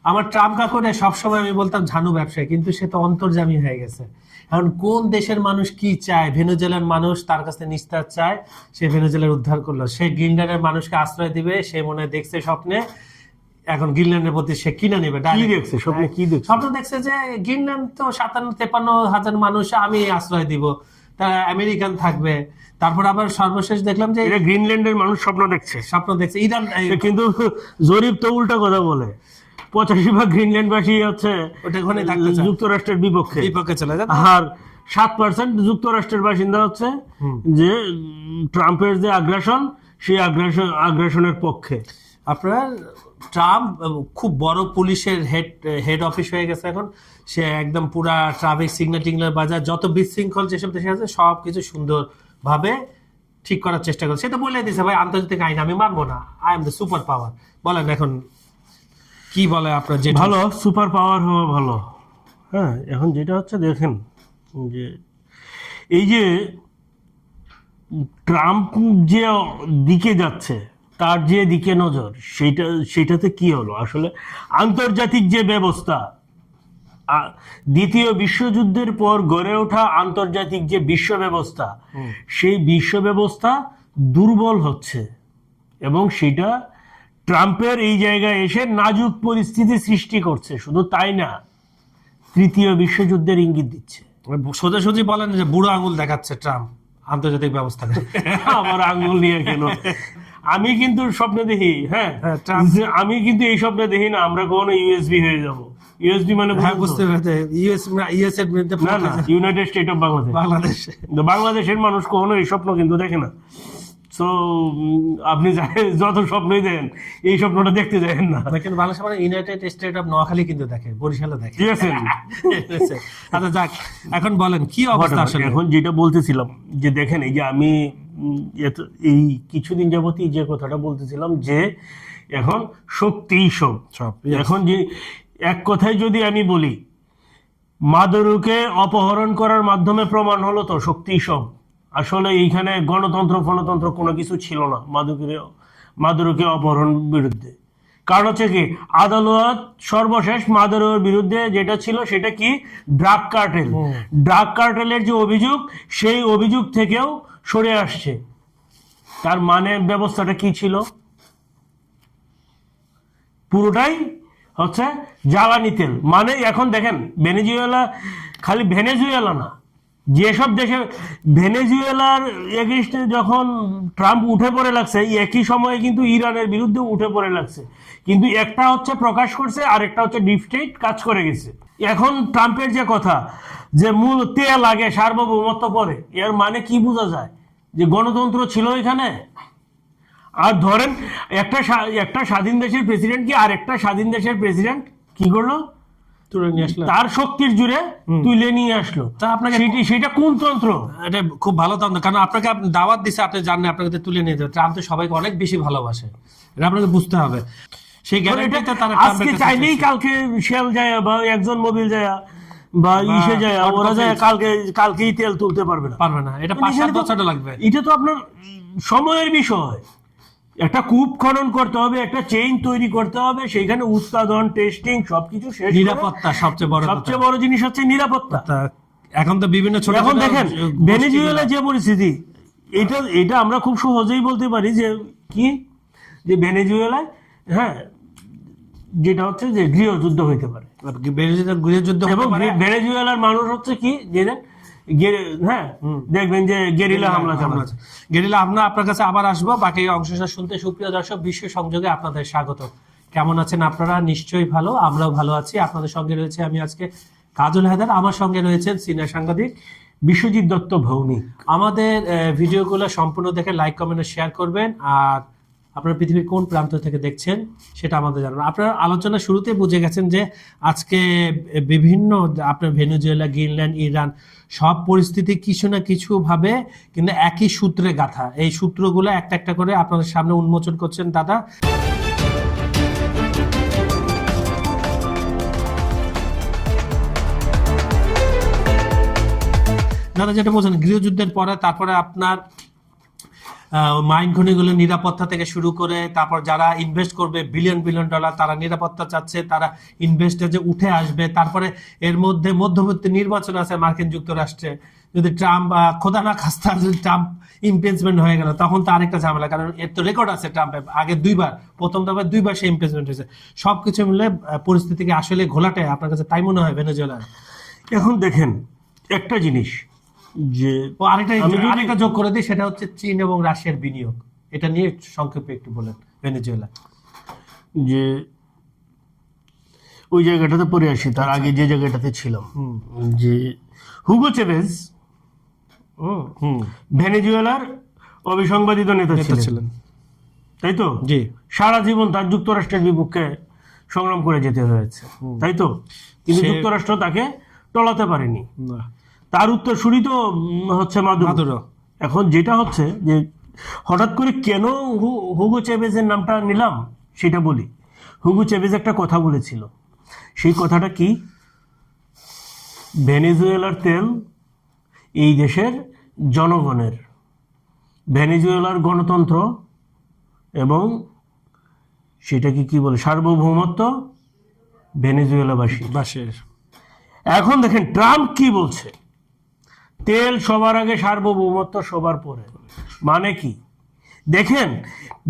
আমার ট্রাম্প কাকুরে সবসময় আমি বলতাম ঝানু ব্যবসায়ী, কিন্তু সে তো অন্তর্যামী হয়ে গেছে। এখন কোন দেশের মানুষ কি চায়, ভেনেজুয়েলার মানুষ তার কাছে নিস্তার চায়, সে ভেনেজুয়েলার উদ্ধার করলো। সে গ্রিনল্যান্ডের মানুষকে আশ্রয় দিবে, সে মনে হয় দেখছে স্বপ্নে, এখন গ্রিনল্যান্ডের প্রতি সে কিনে নেবে। কি দেখছে স্বপ্নে? কি দেখছে? স্বপ্ন দেখছে যে গ্রিনল্যান্ড তো 57-53 মানুষ, আমি আশ্রয় দিব, তারা আমেরিকান থাকবে। তারপর আবার সর্বশেষ দেখলাম যে এটা গ্রিনল্যান্ডের মানুষ স্বপ্ন দেখছে। ইরান, কিন্তু জরিপ তো উল্টা কথা বলে, 85% গ্রিনল্যান্ডবাসী হচ্ছে ওখানে থাকতে চায়, যুক্তরাষ্ট্রের বিপক্ষে চলে যায়। আর 7% যুক্তরাষ্ট্রের বাসিন্দা হচ্ছে যে ট্রাম্পের যে আগ্রাসন, সেই আগ্রাসনের পক্ষে। আপনার ট্রাম্প খুব বড় পুলিশের হেড অফিস হয়ে গেছে এখন। সে একদম পুরা ট্রাফিক সিগন্যাল টিগন্যাল বাজার, যত বিশৃঙ্খল যেসব দেশে আছে সবকিছু সুন্দরভাবে ঠিক করার চেষ্টা করছে। সেটা বলে দিয়েছে, ভাই আন্তর্জাতিক আইন আমি মানবো না, I am the super power. বলেন এখন কি বলে আপনার? যে ভালো সুপার পাওয়ার হওয়া ভালো। হ্যাঁ, এখন যেটা হচ্ছে দেখেন যে এই যে ট্রাম্প যে দিকে যাচ্ছে, তার যে দিকে নজর, সেটাতে কি হলো আসলে? আন্তর্জাতিক যে ব্যবস্থা, দ্বিতীয় বিশ্বযুদ্ধের পর গড়ে ওঠা আন্তর্জাতিক যে বিশ্ব ব্যবস্থা, সেই বিশ্ব ব্যবস্থা দুর্বল হচ্ছে, এবং সেটা ট্রাম্পের এই জায়গায় এসে নাজুক পরিস্থিতি সৃষ্টি করছে। শুধু তাই না, তৃতীয় বিশ্বযুদ্ধের ইঙ্গিত দিচ্ছে। সোজাসুজি বলেন যে বুড়ো আঙুল দেখাচ্ছে ট্রাম্প আন্তর্জাতিক ব্যবস্থা। আমার আঙুল নিয়ে কেন? আমি কিন্তু স্বপ্ন দেখি, হ্যাঁ, আমি কিন্তু এই স্বপ্ন দেখি না আমরা কখনো ইউএসবি হয়ে যাব। ইউএসবি মানে বুঝতে পারছে, ইউএস এর বিরুদ্ধে না, ইউনাইটেড স্টেট অফ বাংলাদেশ। বাংলাদেশের মানুষ কখনো এই স্বপ্ন কিন্তু দেখে না। সো আপনি যত স্বপ্নই দেন, এই স্বপ্নটা দেখতে দেখেন না। কিন্তু বাংলাদেশের মানে ইউনাইটেড স্টেট অফ নোয়াখালী কিন্তু দেখে, বরিশালে দেখে। ঠিক আছে। আচ্ছা যাক, এখন বলেন কি অবস্থা আসলে? এখন যেটা বলতেছিলাম যে দেখেন, এই যে আমি এই কিছুদিন যাবতই যে কথাটা বলতেছিলাম যে এখন শক্তিই সব। এখন যে এক কথায় যদি আমি বলি, মাদুরোকে অপহরণ করার মাধ্যমে প্রমাণ হলো তো শক্তিই সব। আসলে এইখানে গণতন্ত্র কোনো কিছু ছিল না মাদুরোকে অপহরণ বিরুদ্ধে। কারণ হচ্ছে কি, আদালত সর্বশেষ মাদুরোর বিরুদ্ধে যেটা ছিল সেটা কি, ড্রাগ কার্টেলের যে অভিযোগ, সেই অভিযোগ থেকেও সরে আসছে। তার মানে ব্যবস্থাটা কি ছিল? পুরোটাই হচ্ছে জ্বালানি তেল। মানে এখন দেখেন, ভেনেজুয়েলা, খালি ভেনেজুয়েলা না, যেসব দেশে ভেনেজুয়েলার এগেইনস্টে যখন ট্রাম্প উঠে পড়ে লাগছে, একই সময়ে কিন্তু ইরানের বিরুদ্ধে উঠে পড়ে লাগছে। কিন্তু একটা হচ্ছে প্রকাশ করছে, আর একটা হচ্ছে ডিপ স্টেট কাজ করে গেছে। এখন ট্রাম্পের যে কথা যে মূল তেল আগে, সার্বভৌমত্ব পরে, এর মানে কি বোঝা যায়? যে গণতন্ত্র ছিল এখানে? আর ধরেন একটা স্বাধীন দেশের প্রেসিডেন্ট কি আর একটা স্বাধীন দেশের প্রেসিডেন্ট কি করলো? তার শক্তির জুড়ে তুলে নিয়ে আসলো। তা আপনাকে সেটা কোন তন্ত্র? এটা খুব ভালো তন্ত্র, কারণ আপনাকে দাওয়াত দিচ্ছে, আপনি জানেন আপনাকে তুলে নিয়ে যাবে। ট্রাম্প তো সবাইকে অনেক বেশি ভালোবাসে, এটা আপনাকে বুঝতে হবে। সেই গ্যারান্টিটা তারা আজকে চাইলেই কালকে শেল যায় বা একজন মোবিল যায় বা ইসে যায়, ওরা যায় কালকেই তেল তুলতে পারবে না। এটা 5-7 বছর লাগবে। এটা তো আপনার সময়ের বিষয়। একটা কূপ খনন করতে হবে, একটা চেইন তৈরি করতে হবে, সেইখানে উৎপাদন, টেস্টিং, সবকিছু শেষ। নিরাপত্তা সবচেয়ে বড় জিনিস হচ্ছে নিরাপত্তা। এখন তো বিভিন্ন ছোট, এখন দেখেন ভেনেজুয়েলা যে পরিস্থিতি, এটা আমরা খুব সহজেই বলতে পারি যে কি, যে ভেনেজুয়েলায়, হ্যাঁ, যেটা হচ্ছে যে গৃহযুদ্ধ হইতে পারে। গৃহযুদ্ধ এবং ভেনেজুয়েলার মানুষ হচ্ছে কি, যে হ্যাঁ, দেখবেন যে গেরিলা হামলা চালাচ্ছে। গেরিলা হামলা। আপনার কাছে আবার আসবো বাকি অংশটা শুনতে। সুপ্রিয় দর্শক, বিশ্ব সংযোগে আপনাদের স্বাগত। কেমন আছেন আপনারা? নিশ্চয়ই ভালো, আমরাও ভালো আছি। আপনাদের সঙ্গে রয়েছে আমি আজকে কাজল হায়দার, আমার সঙ্গে রয়েছেন সিনিয়র সাংবাদিক বিশ্বজিৎ দত্ত ভৌমিক। আমাদের ভিডিওগুলো সম্পূর্ণ দেখে লাইক, কমেন্ট, শেয়ার করবেন। আর আপনারা পৃথিবীর কোন প্রান্ত থেকে দেখছেন সেটা আমাদের জানাবেন। আপনারা আলোচনা শুরুতে বুঝে গেছেন যে আজকে বিভিন্ন আপনার ভেনেজুয়েলা, গ্রিনল্যান্ড, ইরান, সব পরিস্থিতি কিছু না কিছু ভাবে কিন্তু একই সূত্রে গাঁথা। এই সূত্রগুলো একটা একটা করে আপনাদের সামনে উন্মোচন করছেন দাদা। যেটা বলছেন, গৃহযুদ্ধের পরে তারপরে আপনার মাইন খনিগুলো নিরাপত্তা থেকে শুরু করে তারপর যারা ইনভেস্ট করবে বিলিয়ন বিলিয়ন ডলার তারা নিরাপত্তা চাচ্ছে, তারা ইনভেস্টে যে উঠে আসবে। তারপরে এর মধ্যে মধ্যবর্তী নির্বাচন আছে মার্কিন যুক্তরাষ্ট্রে, যদি ট্রাম্প খোদা না খাস্তা যদি ট্রাম্প ইমপিচমেন্ট হয়ে গেল তখন তো আরেকটা ঝামেলা, কারণ এর তো রেকর্ড আছে ট্রাম্পের আগে দুইবার, প্রথম দফায় দুইবার সে ইমপিচমেন্ট হয়েছে। সবকিছু মিলে পরিস্থিতিকে আসলে ঘোলাটে আপনার কাছে তাই মনে হয় ভেনেজুয়েলার? এখন দেখেন একটা জিনিস যে ও আরেকটা যোগ করে দিই, সেটা হচ্ছে চীন এবং রাশিয়ার বিনিয়োগ। এটা নিয়ে সংক্ষেপে একটু বলেন ভেনেজুয়েলা। যে ওই জায়গাটাতে পড়ে আসি, তার আগে যে জায়গাটাতে ছিলাম, যে হুগো চেভেজ ভেনেজুয়েলার অবিসংবাদিত নেতা ছিলেন, তাই তো? জি। সারা জীবন তার যুক্তরাষ্ট্রের বিপক্ষে সংগ্রাম করে যেতে হয়েছে, তাই তো? কিন্তু যুক্তরাষ্ট্র তাকে টলাতে পারেনি। তার উত্তরসূরি তো হচ্ছে মাদুরো। এখন যেটা হচ্ছে যে হঠাৎ করে কেন হুগো চেভেজের নামটা নিলাম সেটা বলি। হুগো চেভেজ একটা কথা বলেছিল, সেই কথাটা কি? ভেনেজুয়েলার তেল এই দেশের জনগণের, ভেনেজুয়েলার গণতন্ত্র এবং সেটাকে কি বলে সার্বভৌমত্ব ভেনেজুয়েলাবাসীর। এখন দেখেন ট্রাম্প কি বলছে, তেল সবার আগে, সার্বভৌমত্ব সবার পরে। মানে কি দেখেন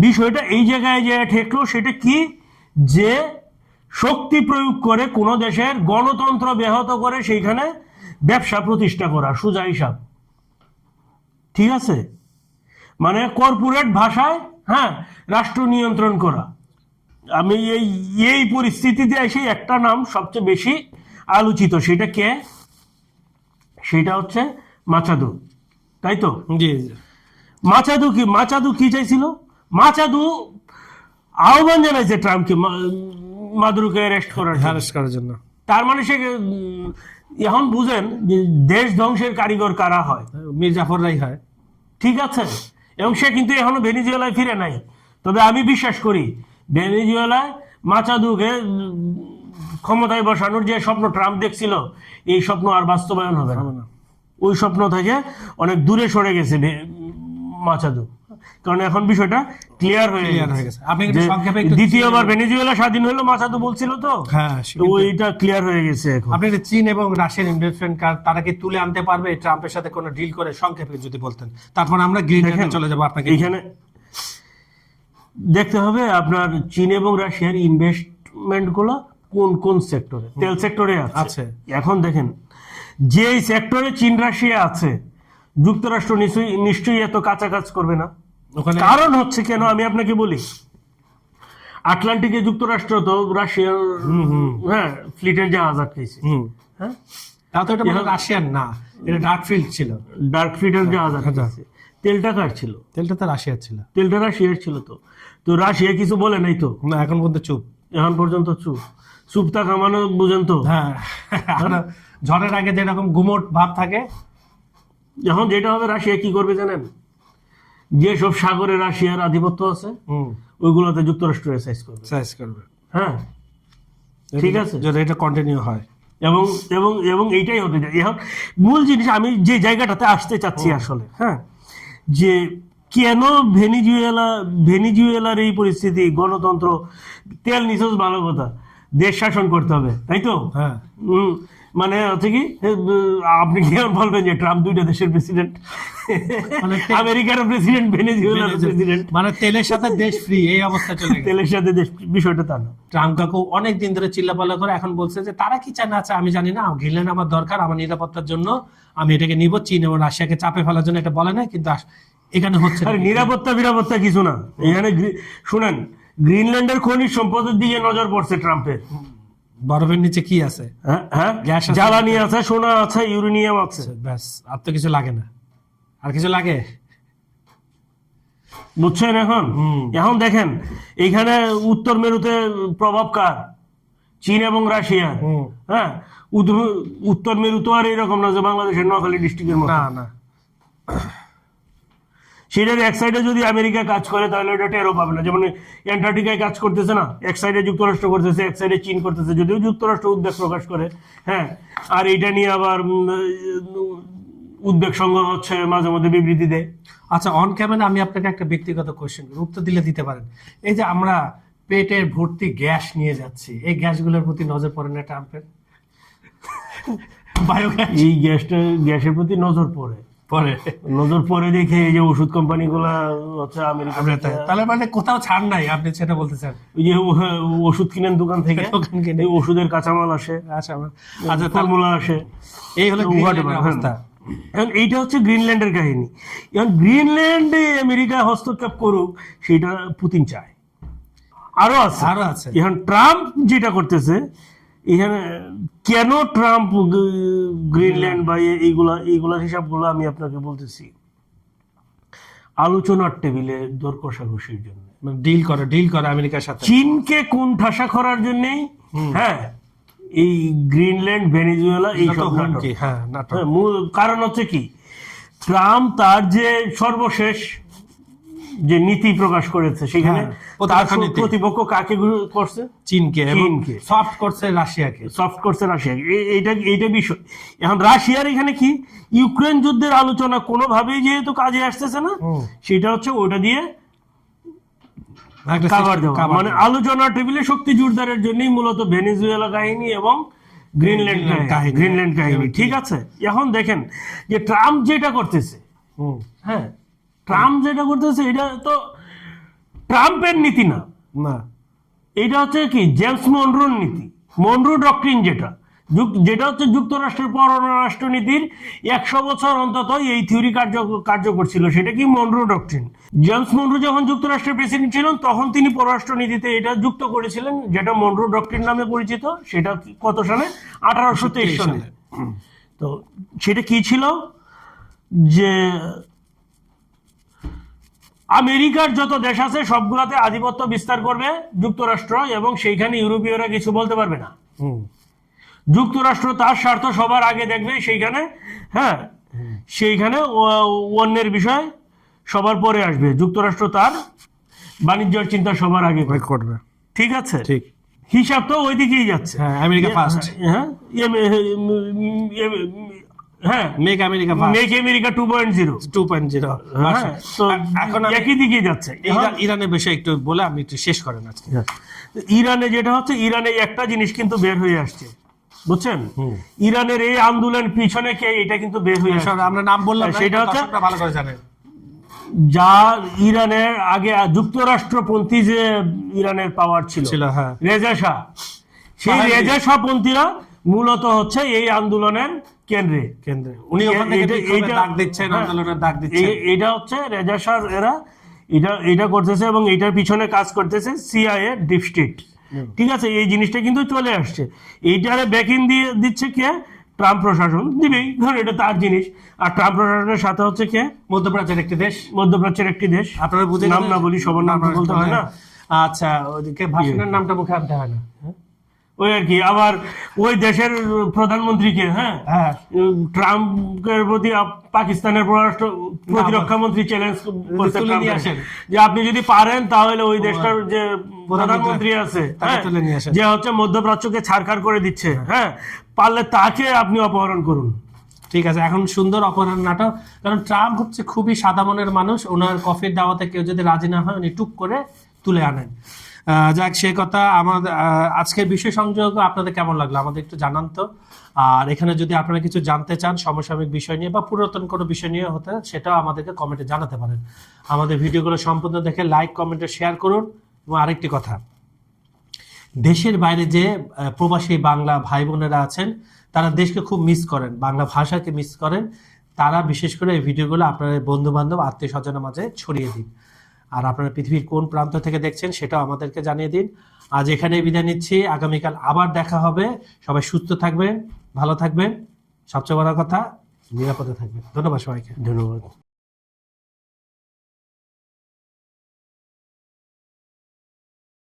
বিষয়টা এই জায়গায় যে ঠেকলো, সেটা কি? যে শক্তি প্রয়োগ করে কোনো দেশের গণতন্ত্র ব্যাহত করে সেইখানে ব্যবসা প্রতিষ্ঠা করা, সোজা হিসাব, ঠিক আছে? মানে কর্পোরেট ভাষায় হ্যাঁ রাষ্ট্র নিয়ন্ত্রণ করা। আমি এই পরিস্থিতিতে এসে একটা নাম সবচেয়ে বেশি আলোচিত, সেটা কে? সেটা হচ্ছে মাচাদু, তাই তো? মাচাদু কি চাইছিল? মাচাদু আহ্বান জানাইছে ট্রাম্পকে মাদুরোকে অ্যারেস্ট করার জন্য। তার মানে সে এখন বুঝেন যে দেশ ধ্বংসের কারিগর কারা হয়? মীর জাফররাই হয়, ঠিক আছে? এবং সে কিন্তু এখনো ভেনেজুয়েলায় ফিরে নাই। তবে আমি বিশ্বাস করি ভেনেজুয়েলায় মাচাদুকে ক্ষমতায় বসানোর যে স্বপ্ন ট্রাম্প দেখছিল, এই স্বপ্ন আর বাস্তবায়ন হবে না। ওই স্বপ্ন থেকে অনেক দূরে সরে গেছে মাচাদু, কারণ এখন বিষয়টা ক্লিয়ার হয়ে গেছে। দ্বিতীয়বার ভেনেজুয়েলা স্বাধীন হলো মাচাদু বলছিল তো, ওইটা ক্লিয়ার হয়ে গেছে এখন। আপনি চীন এবং রাশিয়ার ইনভেস্টমেন্ট কার্ড তারা কি তুলে আনতে পারবে ট্রাম্পের সাথে কোনো ডিল করে? সংক্ষেপে যদি বলতেন, তারপর আমরা গ্রিনল্যান্ডে চলে যাব। আপনাকে এখানে দেখতে হবে আপনার চীন এবং রাশিয়ার ইনভেস্টমেন্ট গুলো কোন কোন সেক্টরে। তেল সেক্টরে আছে। এখন দেখেন যে সেক্টরে চীন রাশিয়া আছে, যুক্তরাষ্ট্র নিশ্চয়ই এত কাঁচা কাজ করবে না। কারণ হচ্ছে কেন আমি আপনাকে বলি, আটলান্টিকে যুক্তরাষ্ট্র তো রাশিয়ার হ্যাঁ ফ্লিটের জাহাজ আটকেছে। হ্যাঁ, তা তো এটা রাশিয়ার না, এটা ডার্ক ফিল্ড ছিল। ডার্ক ফিল্ডের জাহাজ আটকেছে। তেলটা কার ছিল? তেলটা তো রাশিয়ার ছিল। তেলটা রাশিয়ার ছিল। তো রাশিয়া কিছু বলে নাই তো? না, এখন পর্যন্ত চুপ। এখন পর্যন্ত চুপটা কামানো বুঝেন তো? হ্যাঁ, ঝড়ের আগে যেরকম গুমোট ভাব থাকে, এখন যেটা হবে রাশিয়া কি করবে জানেন? যেসব সাগরে রাশিয়ার আধিপত্য আছে ওইগুলোতে যুক্তরাষ্ট্র সাইজ করবে। হ্যাঁ, ঠিক আছে, যদি এটা কন্টিনিউ হয়। এবং এবং এবং এইটাই হতে যায়। এখন মূল জিনিস আমি যে জায়গাটাতে আসতে চাচ্ছি আসলে, হ্যাঁ, যে কেন ভেনেজুয়েলার এই পরিস্থিতি, গণতন্ত্র, তেল নিছক ভালো কথা, দেশ শাসন করতে হবে, তাই তো? হ্যাঁ, মানে হচ্ছে কি, আপনি কি বলবেন যে ট্রাম্প দুইটা দেশের প্রেসিডেন্ট, আমেরিকার প্রেসিডেন্ট, ভেনেজুয়েলার প্রেসিডেন্ট, মানে তেলের সাথে দেশ ফ্রি, এই অবস্থা চলে গেছে। তেলের সাথে দেশ, বিষয়টা তা না। ট্রাম্প কাকু অনেক দিন ধরে চিল্লাপাল্লা করে এখন বলছে যে তারা কি চায় না চায় আমি জানি না, গ্রিনল্যান্ড আমার দরকার, আমার নিরাপত্তার জন্য আমি এটাকে নিব। চীন এবং রাশিয়াকে চাপে ফেলার জন্য এটা বলে না, কিন্তু এখানে হচ্ছে নিরাপত্তা কিছু না। এখানে শুনেন, গ্রিনল্যান্ডের খনিজ সম্পদের দিকে নজর পড়ছে ট্রাম্পের। বরফের নিচে কি আছে? হ্যাঁ, জ্বালানি আছে, সোনা আছে, ইউরেনিয়াম আছে, ব্যাস, আর তো কিছু লাগে না। আর কিছু লাগে? বুঝছেন? এখন দেখেন এইখানে উত্তর মেরুতে প্রভাব কার? চীন এবং রাশিয়া। হ্যাঁ, উত্তর মেরু তো আর এরকম না যে বাংলাদেশের নোয়াখালী ডিস্ট্রিক্টের মতো না। সেটার এক সাইডে যদি আমেরিকা কাজ করে তাহলে ওটা টেরও পাবে না। যেমন অ্যান্টার্কটিকায় কাজ করতেছে না, এক সাইডে যুক্তরাষ্ট্র করতেছে, এক সাইডে চীন করতেছে, যদিও যুক্তরাষ্ট্র উদ্বেগ প্রকাশ করে। হ্যাঁ, আর এইটা নিয়ে আবার উদ্বেগ সঙ্গ হচ্ছে, মাঝে মধ্যে বিবৃতি দেয়। আচ্ছা, অন ক্যামেরা আমি আপনাকে একটা ব্যক্তিগত কোশ্চেন, উত্তর দিলে দিতে পারেন। এই যে আমরা পেটের ভর্তি গ্যাস নিয়ে যাচ্ছি, এই গ্যাসগুলোর প্রতি নজর পড়ে না ট্রাম্পের? বায়োগ্যাস এই গ্যাসের প্রতি নজর পড়ে দেখে এই যে ওষুধ কোম্পানিগুলা হচ্ছে আমেরিকা, তাহলে মানে কোথাও ছাড় নাই, আপনি সেটা বলতে চান? ওই যে ওষুধ কিনেন দোকান থেকে, এই ওষুধের কাঁচামাল আসে, আচ্ছা ফর্মুলা আসে, এই হলো গ্রিনল্যান্ডের অবস্থা। এখন এইটা হচ্ছে গ্রিনল্যান্ডের কাহিনী। এখন গ্রিনল্যান্ডে আমেরিকা হস্তক্ষেপ করুক সেটা পুতিন চায়। আরো আছে। এখন ট্রাম্প যেটা করতেছে, এখানে কেন ট্রাম্প গ্রিনল্যান্ড বা এইগুলার হিসাবগুলো আমি আপনাকে বলতেছি। আলোচনার টেবিলে দর কষাকষির জন্য, ডিল করে আমেরিকার সাথে, চীনকে কোন ঠাসা করার জন্যই হ্যাঁ এই গ্রিনল্যান্ড, ভেনেজুয়েলা এইসব নাটক। মূল কারণ হচ্ছে কি, ট্রাম্প তার যে সর্বশেষ যে নীতি প্রকাশ করেছে সেখানে তার প্রতিপক্ষ কাকে করছে? চীনকে। সফট করছে রাশিয়াকে। এইটা বিষয়। এখন রাশিয়ার এখানে কি, ইউক্রেন যুদ্ধের আলোচনা কোনোভাবেই যেহেতু কাজে আসতেছে না, সেটা হচ্ছে ওটা দিয়ে কাভার দেওয়া। মানে আলোচনা টেবিলে শক্তি জোরদারের জন্যই মূলত ভেনেজুয়েলা কাহিনী এবং গ্রিনল্যান্ড কাহিনী। ঠিক আছে, এখন দেখেন যে ট্রাম্প যেটা করতেছে, হ্যাঁ ট্রাম্প যেটা করতেছে এটা তো ট্রাম্পের নীতি না, এটা হচ্ছে কি জেমস মনরোর নীতি, মনরো ডক্ট্রিন, যেটা হচ্ছে যুক্তরাষ্ট্রের পররাষ্ট্রনীতির 100 বছর অন্তত এই থিওরি কার্যকর ছিল। সেটা কি মনরো ডক্ট্রিন। জেমস মনরো যখন যুক্তরাষ্ট্রের প্রেসিডেন্ট ছিলেন তখন তিনি পররাষ্ট্রনীতিতে এটা যুক্ত করেছিলেন, যেটা মনরো ডক্ট্রিন নামে পরিচিত। সেটা কত সালে? 1823 সালে। তো সেটা কি ছিল যে আমেরিকার যত দেশ আছে সবগুলাতে আধিপত্য বিস্তার করবে যুক্তরাষ্ট্র, এবং সেইখানে ইউরোপীয়রা কিছু বলতে পারবে না। যুক্তরাষ্ট্র তার স্বার্থ সবার আগে দেখবে সেইখানে, হ্যাঁ সেইখানে অন্যের বিষয় সবার পরে আসবে। যুক্তরাষ্ট্র তার বাণিজ্যের চিন্তা সবার আগে করবে। ঠিক আছে, ঠিক হিসাব তো ওই দিকেই যাচ্ছে। আমেরিকা ফার্স্ট, হ্যাঁ মেক আমেরিকা 2.0। তো এখন একই দিকে যাচ্ছে। ইরানের বিষয়ে একটু বলে আপনি একটু শেষ করেন আজকে। ইরানে যেটা হচ্ছে, ইরানে একটা জিনিস কিন্তু বের হয়ে আসছে, বুঝছেন? ইরানের এই আন্দোলন পিছনে কে, এটা কিন্তু বের হয়ে আসছে। আমরা নাম বললাম, সেটা হচ্ছে ভালো করে জানেন, যা ইরানের আগে যুক্তরাষ্ট্রপন্থী যে ইরানের পাওয়ার ছিল, রেজা শাহ, সেই রেজা শাহ পন্থীরা মূলত হচ্ছে এই আন্দোলনের কেন্দ্রে। উনি ডাক দিচ্ছেন, আন্দোলনের ডাক দিচ্ছেন। এটা হচ্ছে রেজা শাহ এরা এটা করতেছে, এবং এটার পিছনে কাজ করতেছে সিআইএ, ডিপ স্টেট। ঠিক আছে, এই জিনিসটা কিন্তু চলে আসছে। এইটারে ব্যাকিং দিয়ে দিচ্ছে কে? ট্রাম্প প্রশাসন দিবেই, ধরুন এটা তার জিনিস। আর ট্রাম্প প্রশাসনের সাথে হচ্ছে কে? মধ্যপ্রাচ্যের একটি দেশ। আপনারা বুঝে নাম না বলি, সবার নাম বলতে হয় না। আচ্ছা, ওইদিকে ভাষণের নামটা মুখে আনতে হয় না, ওই আর কি। আবার ওই দেশের প্রধানমন্ত্রীকে, হ্যাঁ ট্রাম্পের প্রতি পাকিস্তানের প্রতিরক্ষা মন্ত্রী চ্যালেঞ্জ করতে যে আপনি যদি পারেন তাহলে ওই দেশটার যে প্রধানমন্ত্রী আছে, যে হচ্ছে মধ্যপ্রাচ্যকে ছাড়খাড় করে দিচ্ছে, হ্যাঁ পারলে তাকে আপনি অপহরণ করুন। ঠিক আছে, এখন সুন্দর অপহরণ নাটক। কারণ ট্রাম্প হচ্ছে খুবই সাদা মনের মানুষ, ওনার কফির দাওয়াতে কেউ যদি রাজি না হয় উনি টুক করে তুলে আনেন। যাক, সে কথা। আমাদের আজকের বিষয় সংযোগ আপনাদের কেমন লাগলো আমাদের একটু জানান তো। আর এখানে যদি আপনারা কিছু জানতে চান সমসাময়িক বিষয় নিয়ে বা পুরাতন কোনো বিষয় নিয়ে হতে, সেটাও আমাদেরকে কমেন্টে জানাতে পারেন। আমাদের ভিডিওগুলো সম্পূর্ণ দেখে লাইক, কমেন্টে শেয়ার করুন। এবং আরেকটি কথা, দেশের বাইরে যে প্রবাসী বাংলা ভাই বোনেরা আছেন, তারা দেশকে খুব মিস করেন, বাংলা ভাষাকে মিস করেন। তারা বিশেষ করে এই ভিডিওগুলো আপনার বন্ধু বান্ধব, আত্মীয় স্বজনের মাঝে ছড়িয়ে দিন। আর আপনারা পৃথিবীর কোন প্রান্ত থেকে দেখছেন সেটাও আমাদেরকে জানিয়ে দিন। আজ এখানেই বিদায় নিচ্ছি, আগামীকাল আবার দেখা হবে। সবাই সুস্থ থাকবেন, ভালো থাকবেন, সবচেয়ে বড় কথা নিরাপদে থাকবেন। ধন্যবাদ সবাইকে। ধন্যবাদ।